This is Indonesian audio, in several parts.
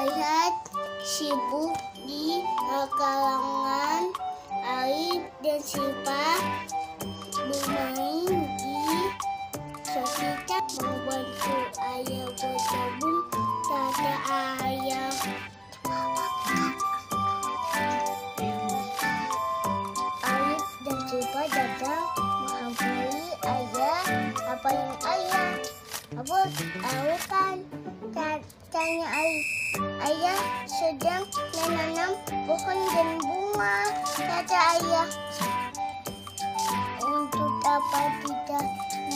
Ayah sibuk di kalangan Alif dan Syifa bermain di sosial membantu ayah berkebun. Kata ayah, Alif dan Syifa datang menghampiri ayah. Apa yang ayah? Apa kan? Tanya Alif. Ayah sedang menanam pohon dan bunga. Kata ayah. Untuk apa kita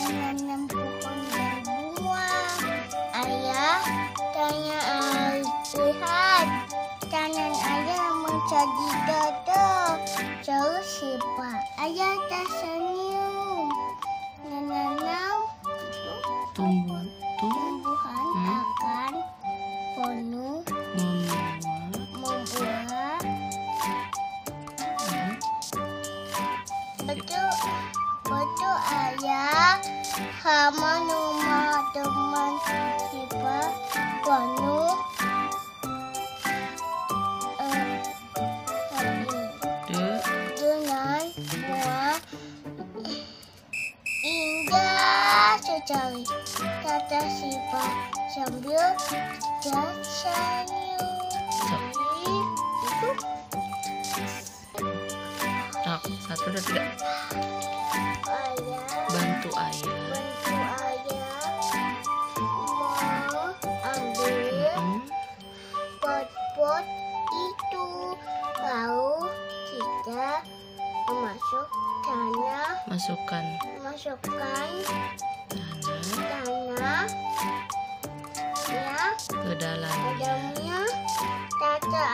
menanam pohon dan bunga? Ayah tanya Alif. Lihat, tangan ayah menjadi dada. Jauh Syifa. Ayah tersenyum. Menanam tumbuhan akan penuh membuat. Betul ayah. Halaman rumah teman Syifa penuh dengan buah indah sekali. Kata Syifa sambil tersenyum. Satu dan tiga. Bantu ayah mengambil pot-pot itu. Lalu kita masukkan tanah ya ke dalamnya. Kata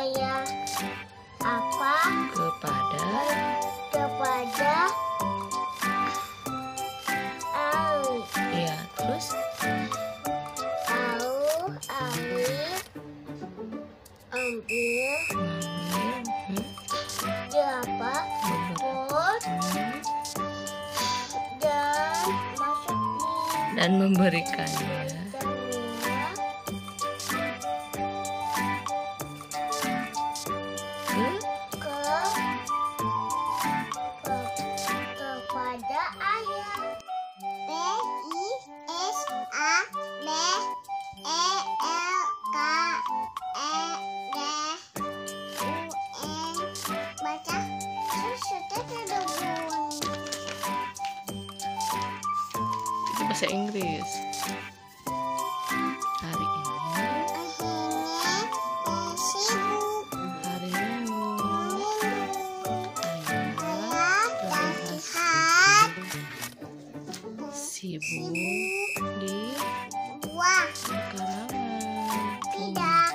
ayah apa? Kepada Alif. Iya, terus Alif ambil pot dan memberikannya kepada ayah. Baca itu bahasa Inggris. Hari ini hari Minggu ayah terlihat sibuk di karangan. tidak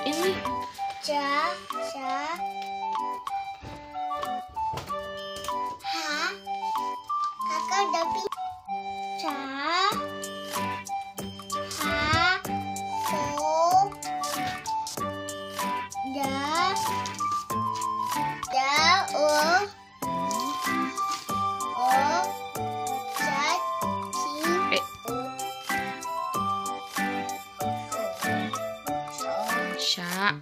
Ini kakak udah Sya.